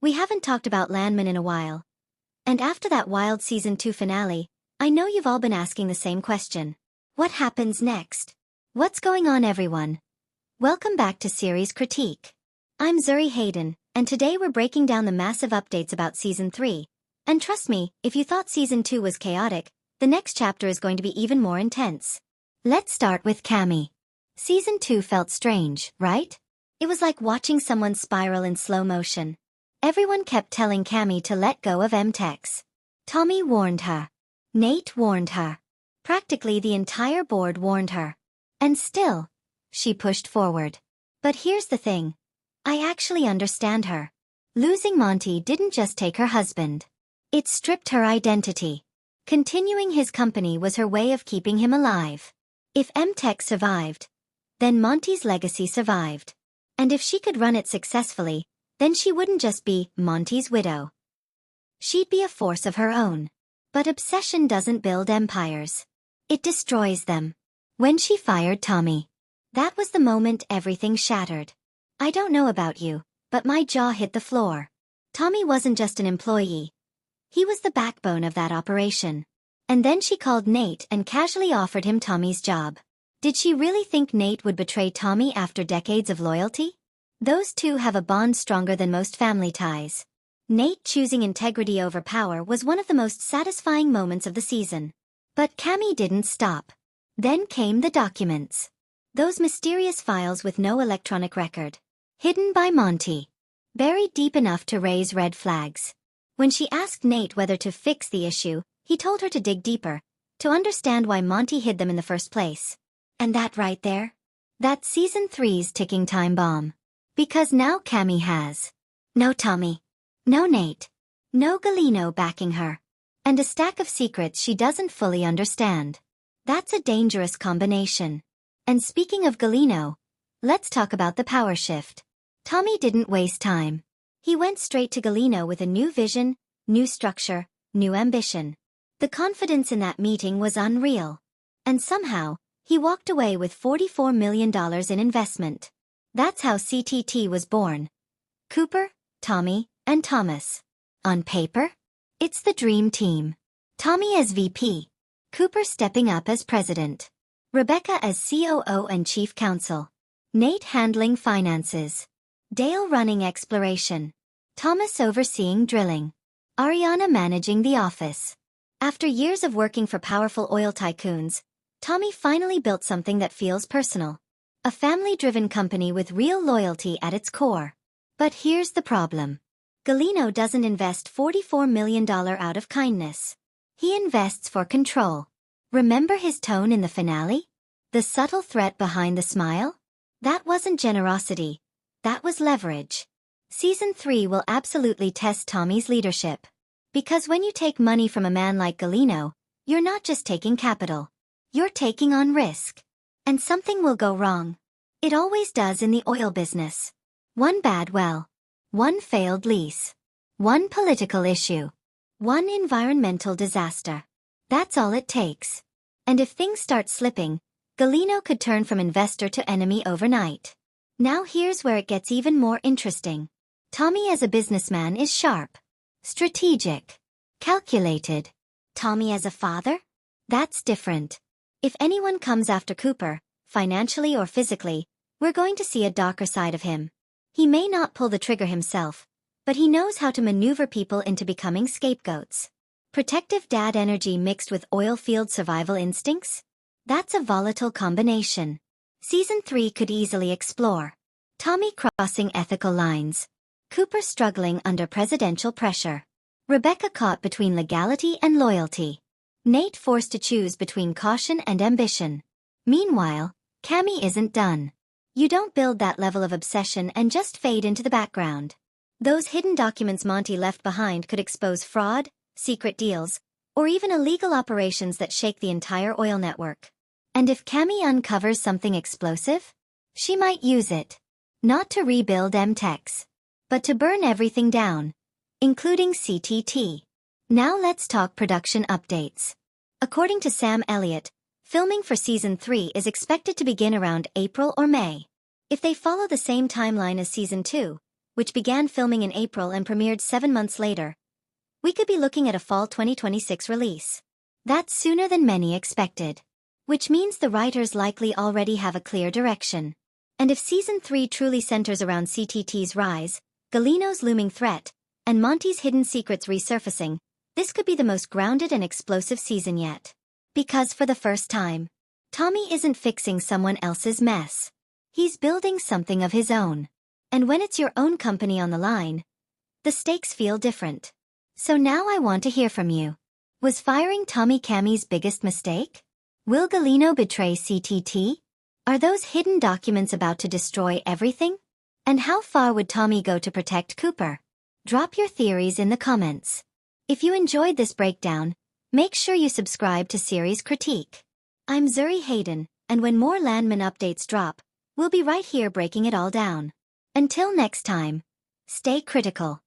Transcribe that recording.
We haven't talked about Landman in a while. And after that wild Season 2 finale, I know you've all been asking the same question. What happens next? What's going on, everyone? Welcome back to Series Critique. I'm Zuri Hayden, and today we're breaking down the massive updates about Season 3. And trust me, if you thought Season 2 was chaotic, the next chapter is going to be even more intense. Let's start with Cammy. Season 2 felt strange, right? It was like watching someone spiral in slow motion. Everyone kept telling Cammy to let go of MTechs. Tommy warned her. Nate warned her. Practically the entire board warned her. And still, she pushed forward. But here's the thing. I actually understand her. Losing Monty didn't just take her husband. It stripped her identity. Continuing his company was her way of keeping him alive. If MTech survived, then Monty's legacy survived. And if she could run it successfully, then she wouldn't just be Monty's widow. She'd be a force of her own. But obsession doesn't build empires. It destroys them. When she fired Tommy, that was the moment everything shattered. I don't know about you, but my jaw hit the floor. Tommy wasn't just an employee. He was the backbone of that operation. And then she called Nate and casually offered him Tommy's job. Did she really think Nate would betray Tommy after decades of loyalty? Those two have a bond stronger than most family ties. Nate choosing integrity over power was one of the most satisfying moments of the season. But Cammy didn't stop. Then came the documents. Those mysterious files with no electronic record. Hidden by Monty. Buried deep enough to raise red flags. When she asked Nate whether to fix the issue, he told her to dig deeper, to understand why Monty hid them in the first place. And that right there? That's Season 3's ticking time bomb. Because now Cammy has no Tommy, no Nate, no Galeno backing her, and a stack of secrets she doesn't fully understand. That's a dangerous combination. And speaking of Galeno, let's talk about the power shift. Tommy didn't waste time. He went straight to Galeno with a new vision, new structure, new ambition. The confidence in that meeting was unreal. And somehow, he walked away with $44 million in investment. That's how CTT was born. Cooper, Tommy, and Thomas. On paper, it's the dream team. Tommy as VP. Cooper stepping up as president. Rebecca as COO and chief counsel. Nate handling finances. Dale running exploration. Thomas overseeing drilling. Ariana managing the office. After years of working for powerful oil tycoons, Tommy finally built something that feels personal. A family-driven company with real loyalty at its core. But here's the problem. Galeno doesn't invest $44 million out of kindness. He invests for control. Remember his tone in the finale? The subtle threat behind the smile? That wasn't generosity. That was leverage. Season 3 will absolutely test Tommy's leadership. Because when you take money from a man like Galeno, you're not just taking capital. You're taking on risk. And something will go wrong. It always does in the oil business. One bad well. One failed lease. One political issue. One environmental disaster. That's all it takes. And if things start slipping, Galeno could turn from investor to enemy overnight. Now here's where it gets even more interesting. Tommy as a businessman is sharp. Strategic. Calculated. Tommy as a father? That's different. If anyone comes after Cooper, financially or physically, we're going to see a darker side of him. He may not pull the trigger himself, but he knows how to maneuver people into becoming scapegoats. Protective dad energy mixed with oil field survival instincts? That's a volatile combination. Season 3 could easily explore. Tommy crossing ethical lines. Cooper struggling under presidential pressure. Rebecca caught between legality and loyalty. Nate forced to choose between caution and ambition. Meanwhile, Cammy isn't done. You don't build that level of obsession and just fade into the background. Those hidden documents Monty left behind could expose fraud, secret deals, or even illegal operations that shake the entire oil network. And if Cammy uncovers something explosive, she might use it. Not to rebuild MTechs, but to burn everything down, including CTT. Now let's talk production updates. According to Sam Elliott, filming for Season 3 is expected to begin around April or May. If they follow the same timeline as Season 2, which began filming in April and premiered 7 months later, we could be looking at a fall 2026 release. That's sooner than many expected. Which means the writers likely already have a clear direction. And if Season 3 truly centers around CTT's rise, Galino's looming threat, and Monty's hidden secrets resurfacing, this could be the most grounded and explosive season yet. Because for the first time, Tommy isn't fixing someone else's mess. He's building something of his own. And when it's your own company on the line, the stakes feel different. So now I want to hear from you. Was firing Tommy Cammy's biggest mistake? Will Galino betray CTT? Are those hidden documents about to destroy everything? And how far would Tommy go to protect Cooper? Drop your theories in the comments. If you enjoyed this breakdown, make sure you subscribe to Series Critique. I'm Zuri Hayden, and when more Landman updates drop, we'll be right here breaking it all down. Until next time, stay critical.